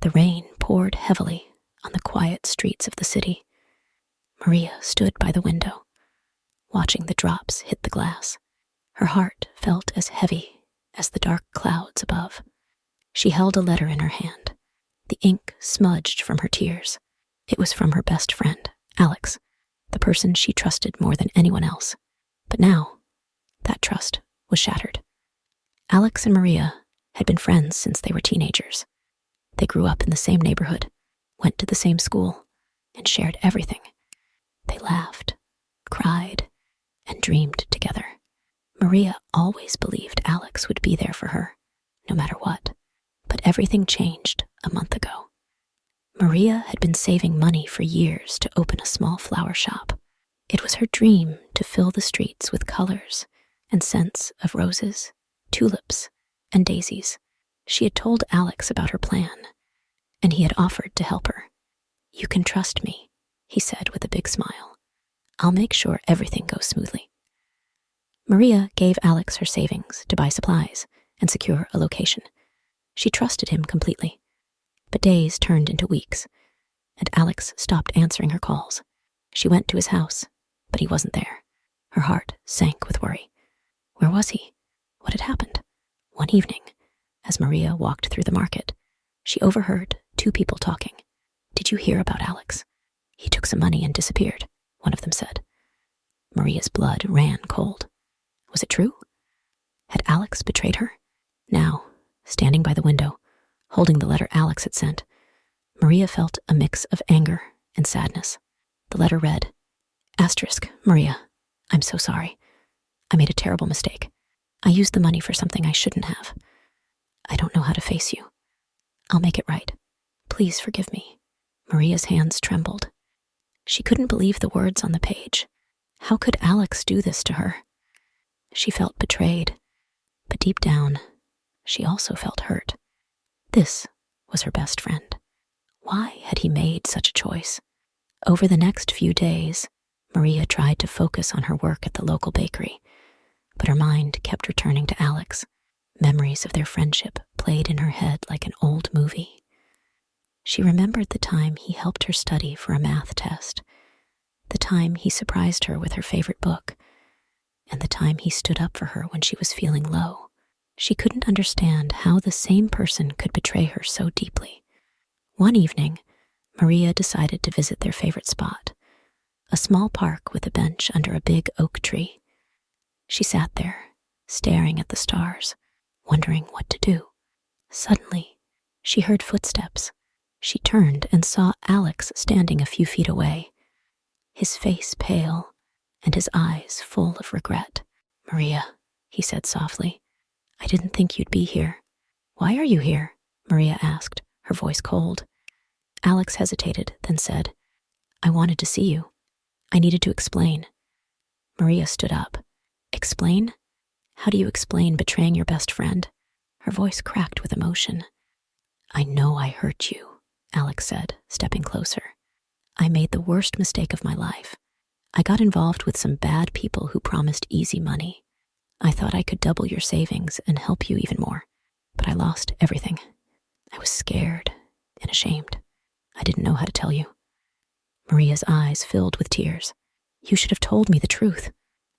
The rain poured heavily on the quiet streets of the city. Maria stood by the window, watching the drops hit the glass. Her heart felt as heavy as the dark clouds above. She held a letter in her hand, the ink smudged from her tears. It was from her best friend, Alex, the person she trusted more than anyone else. But now, that trust was shattered. Alex and Maria had been friends since they were teenagers. They grew up in the same neighborhood, went to the same school, and shared everything. They laughed, cried, and dreamed together. Maria always believed Alex would be there for her, no matter what. But everything changed a month ago. Maria had been saving money for years to open a small flower shop. It was her dream to fill the streets with colors and scents of roses, tulips, and daisies. She had told Alex about her plan, and he had offered to help her. "You can trust me," he said with a big smile. "I'll make sure everything goes smoothly." Maria gave Alex her savings to buy supplies and secure a location. She trusted him completely. But days turned into weeks, and Alex stopped answering her calls. She went to his house, but he wasn't there. Her heart sank with worry. Where was he? What had happened? One evening, as Maria walked through the market, she overheard two people talking. "Did you hear about Alex? He took some money and disappeared," one of them said. Maria's blood ran cold. Was it true? Had Alex betrayed her? Now, standing by the window, holding the letter Alex had sent, Maria felt a mix of anger and sadness. The letter read, Maria, I'm so sorry. I made a terrible mistake. I used the money for something I shouldn't have. I don't know how to face you. I'll make it right. Please forgive me. Maria's hands trembled. She couldn't believe the words on the page. How could Alex do this to her? She felt betrayed, but deep down, she also felt hurt. This was her best friend. Why had he made such a choice? Over the next few days, Maria tried to focus on her work at the local bakery, but her mind kept returning to Alex. Memories of their friendship played in her head like an old movie. She remembered the time he helped her study for a math test, the time he surprised her with her favorite book, and the time he stood up for her when she was feeling low. She couldn't understand how the same person could betray her so deeply. One evening, Maria decided to visit their favorite spot, a small park with a bench under a big oak tree. She sat there, staring at the stars, wondering what to do. Suddenly, she heard footsteps. She turned and saw Alex standing a few feet away, his face pale and his eyes full of regret. "Maria," he said softly, "I didn't think you'd be here." "Why are you here?" Maria asked, her voice cold. Alex hesitated, then said, "I wanted to see you. I needed to explain." Maria stood up. "Explain? How do you explain betraying your best friend?" Her voice cracked with emotion. "I know I hurt you," Alex said, stepping closer. "I made the worst mistake of my life. I got involved with some bad people who promised easy money. I thought I could double your savings and help you even more, but I lost everything. I was scared and ashamed. I didn't know how to tell you." Maria's eyes filled with tears. "You should have told me the truth.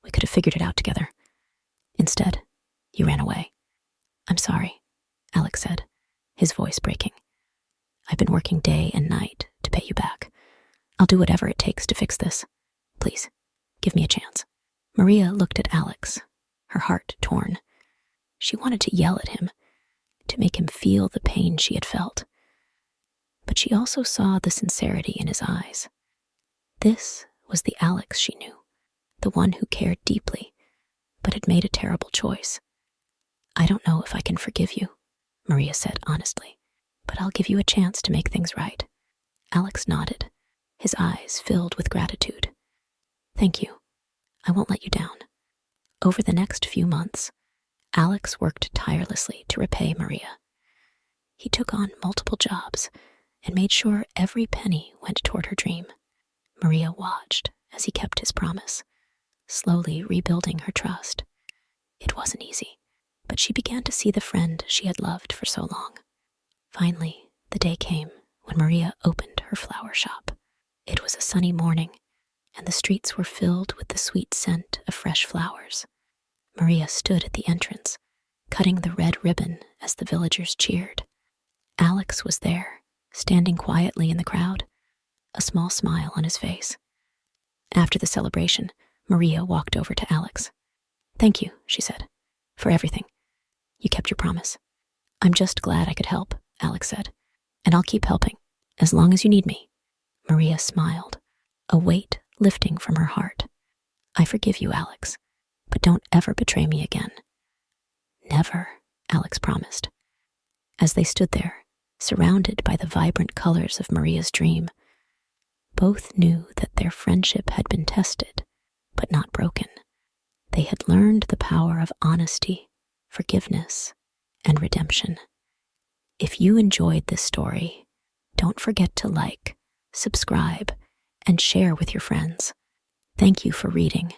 We could have figured it out together. Instead, you ran away." "I'm sorry," Alex said, his voice breaking. "I've been working day and night to pay you back. I'll do whatever it takes to fix this. Please, give me a chance." Maria looked at Alex, her heart torn. She wanted to yell at him, to make him feel the pain she had felt. But she also saw the sincerity in his eyes. This was the Alex she knew, the one who cared deeply, but had made a terrible choice. "I don't know if I can forgive you," Maria said honestly, "but I'll give you a chance to make things right." Alex nodded, his eyes filled with gratitude. "Thank you. I won't let you down." Over the next few months, Alex worked tirelessly to repay Maria. He took on multiple jobs and made sure every penny went toward her dream. Maria watched as he kept his promise, slowly rebuilding her trust. It wasn't easy, but she began to see the friend she had loved for so long. Finally, The day came when Maria opened her flower shop. It was a sunny morning, and the streets were filled with the sweet scent of fresh flowers. Maria stood at the entrance, cutting the red ribbon as the villagers cheered. Alex was there, standing quietly in the crowd, a small smile on his face. After the celebration, Maria walked over to Alex. "Thank you," she said, "for everything. You kept your promise." "I'm just glad I could help," Alex said, "and I'll keep helping, as long as you need me." Maria smiled, a weight lifting from her heart. "I forgive you, Alex, but don't ever betray me again." "Never," Alex promised. As they stood there, surrounded by the vibrant colors of Maria's dream, both knew that their friendship had been tested, but not broken. They had learned the power of honesty, forgiveness, and redemption. If you enjoyed this story, don't forget to like, subscribe, and share with your friends. Thank you for reading.